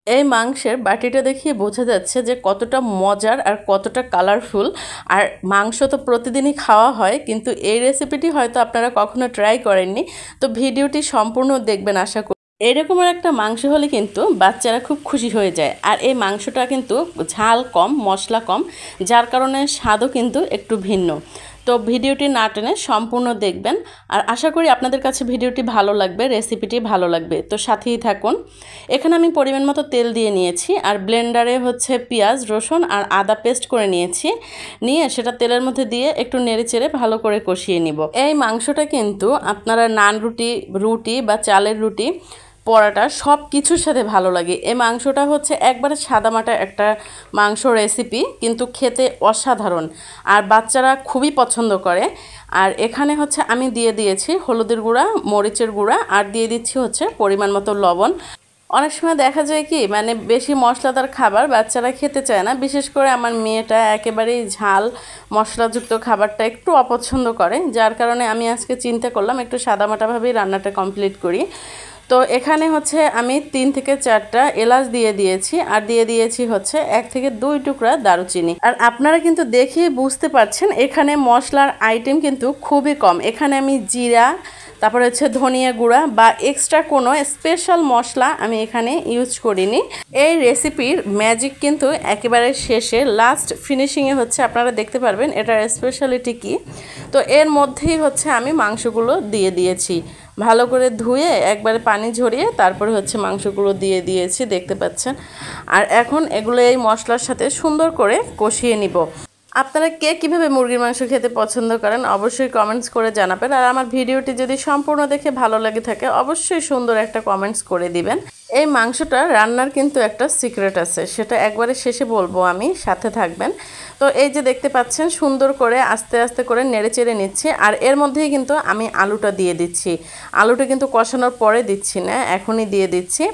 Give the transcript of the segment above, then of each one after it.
এই মাংসের বাটিটা দেখিয়ে বোঝা যাচ্ছে যে কতটা মজার আর কতটা কালারফুল। আর মাংস তো প্রতিদিনই খাওয়া হয়, কিন্তু এই রেসিপিটি হয়তো আপনারা কখনো ট্রাই করেননি। তো ভিডিওটি সম্পূর্ণ দেখবেন আশা করি। এরকমের একটা মাংস হলে কিন্তু বাচ্চারা খুব খুশি হয়ে যায়। আর এই মাংসটা কিন্তু ঝাল কম, মশলা কম, যার কারণে স্বাদও কিন্তু একটু ভিন্ন। তো ভিডিওটি না টেনে সম্পূর্ণ দেখবেন। আর আশা করি আপনাদের কাছে ভিডিওটি ভালো লাগবে, রেসিপিটি ভালো লাগবে। তো সাথেই থাকুন। এখানে আমি পরিমাণ মতো তেল দিয়ে নিয়েছি, আর ব্লেন্ডারে হচ্ছে পেঁয়াজ, রসুন আর আদা পেস্ট করে নিয়েছি। নিয়ে সেটা তেলের মধ্যে দিয়ে একটু নেড়েচেড়ে ভালো করে কষিয়ে নিব। এই মাংসটা কিন্তু আপনারা নান রুটি, রুটি বা চালের রুটি, পরাটা সব কিছুর সাথে ভালো লাগে। এই মাংসটা হচ্ছে একবারে সাদামাটা একটা মাংস রেসিপি, কিন্তু খেতে অসাধারণ। আর বাচ্চারা খুবই পছন্দ করে। আর এখানে হচ্ছে আমি দিয়ে দিয়েছি হলুদের গুঁড়া, মরিচের গুঁড়া, আর দিয়ে দিচ্ছি হচ্ছে পরিমাণ মতো লবণ। অনেক সময় দেখা যায় কি, মানে বেশি মশলাদার খাবার বাচ্চারা খেতে চায় না। বিশেষ করে আমার মেয়েটা একেবারেই ঝাল মশলাযুক্ত খাবারটা একটু অপছন্দ করে, যার কারণে আমি আজকে চিন্তা করলাম একটু সাদামাটাভাবেই রান্নাটা কমপ্লিট করি। তো এখানে হচ্ছে আমি 3 থেকে 4টা এলাচ দিয়ে দিয়েছি, আর দিয়ে দিয়েছি হচ্ছে 1 থেকে 2 টুকরা দারুচিনি। আর আপনারা কিন্তু দেখেই বুঝতে পারছেন এখানে মশলার আইটেম কিন্তু খুবই কম। এখানে আমি জিরা, তারপরে হচ্ছে ধনিয়া গুঁড়া বা এক্সট্রা কোনো স্পেশাল মশলা আমি এখানে ইউজ করিনি। এই রেসিপির ম্যাজিক কিন্তু একেবারে শেষে, লাস্ট ফিনিশিংয়ে হচ্ছে আপনারা দেখতে পারবেন এটার স্পেশালিটি কী। তো এর মধ্যেই হচ্ছে আমি মাংসগুলো দিয়ে দিয়েছি, ভালো করে ধুয়ে একবারে পানি ঝরিয়ে তারপরে হচ্ছে মাংসগুলো দিয়ে দিয়েছি, দেখতে পাচ্ছেন। আর এখন এগুলো এই মশলার সাথে সুন্দর করে কষিয়ে নিব। আপনারা কে কীভাবে মুরগির মাংস খেতে পছন্দ করেন অবশ্যই কমেন্টস করে জানাবেন। আর আমার ভিডিওটি যদি সম্পূর্ণ দেখে ভালো লাগে থাকে অবশ্যই সুন্দর একটা কমেন্টস করে দিবেন। এই মাংসটা রান্নার কিন্তু একটা সিক্রেট আছে, সেটা একবারে শেষে বলবো আমি, সাথে থাকবেন। তো এই যে দেখতে পাচ্ছেন সুন্দর করে আস্তে আস্তে করে নেড়ে চেড়ে নিচ্ছি। আর এর মধ্যেই কিন্তু আমি আলুটা দিয়ে দিচ্ছি। আলুটা কিন্তু কষানোর পরে দিচ্ছি না, এখনই দিয়ে দিচ্ছি।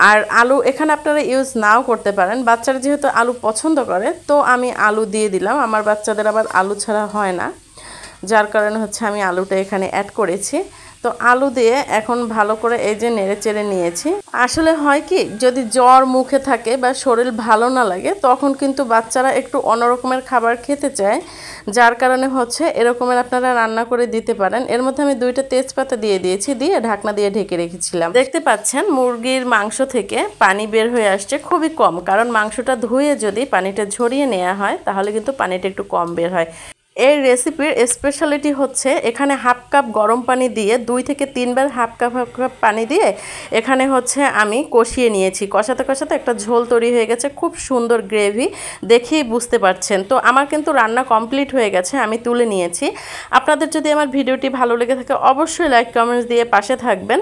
আর আলু এখানে আপনারা ইউজ নাও করতে পারেন, বাচ্চারা যেহেতু আলু পছন্দ করে তো আমি আলু দিয়ে দিলাম। আমার বাচ্চাদের আবার আলু ছাড়া হয় না, যার কারণে হচ্ছে আমি আলুটা এখানে অ্যাড করেছি। তো আলু দিয়ে এখন ভালো করে এই যে নেড়ে চেড়ে নিয়েছি। আসলে হয় কি, যদি জ্বর মুখে থাকে বা শরীর ভালো না লাগে তখন কিন্তু বাচ্চারা একটু অন্যরকমের খাবার খেতে চায়, যার কারণে হচ্ছে এরকমের আপনারা রান্না করে দিতে পারেন। এর মধ্যে আমি 2টা তেজপাতা দিয়ে দিয়েছি, দিয়ে ঢাকনা দিয়ে ঢেকে রেখেছিলাম। দেখতে পাচ্ছেন মুরগির মাংস থেকে পানি বের হয়ে আসছে খুবই কম, কারণ মাংসটা ধুয়ে যদি পানিটা ঝরিয়ে নেওয়া হয় তাহলে কিন্তু পানিটা একটু কম বের হয়। এই রেসিপির স্পেশালিটি হচ্ছে এখানে হাফ কাপ গরম পানি দিয়ে 2 থেকে 3 বার হাফ কাপ পানি দিয়ে এখানে হচ্ছে আমি কষিয়ে নিয়েছি। কষাতে কষাতে একটা ঝোল তৈরি হয়ে গেছে, খুব সুন্দর গ্রেভি, দেখেই বুঝতে পারছেন। তো আমার কিন্তু রান্না কমপ্লিট হয়ে গেছে, আমি তুলে নিয়েছি। আপনাদের যদি আমার ভিডিওটি ভালো লেগে থাকে অবশ্যই লাইক কমেন্টস দিয়ে পাশে থাকবেন।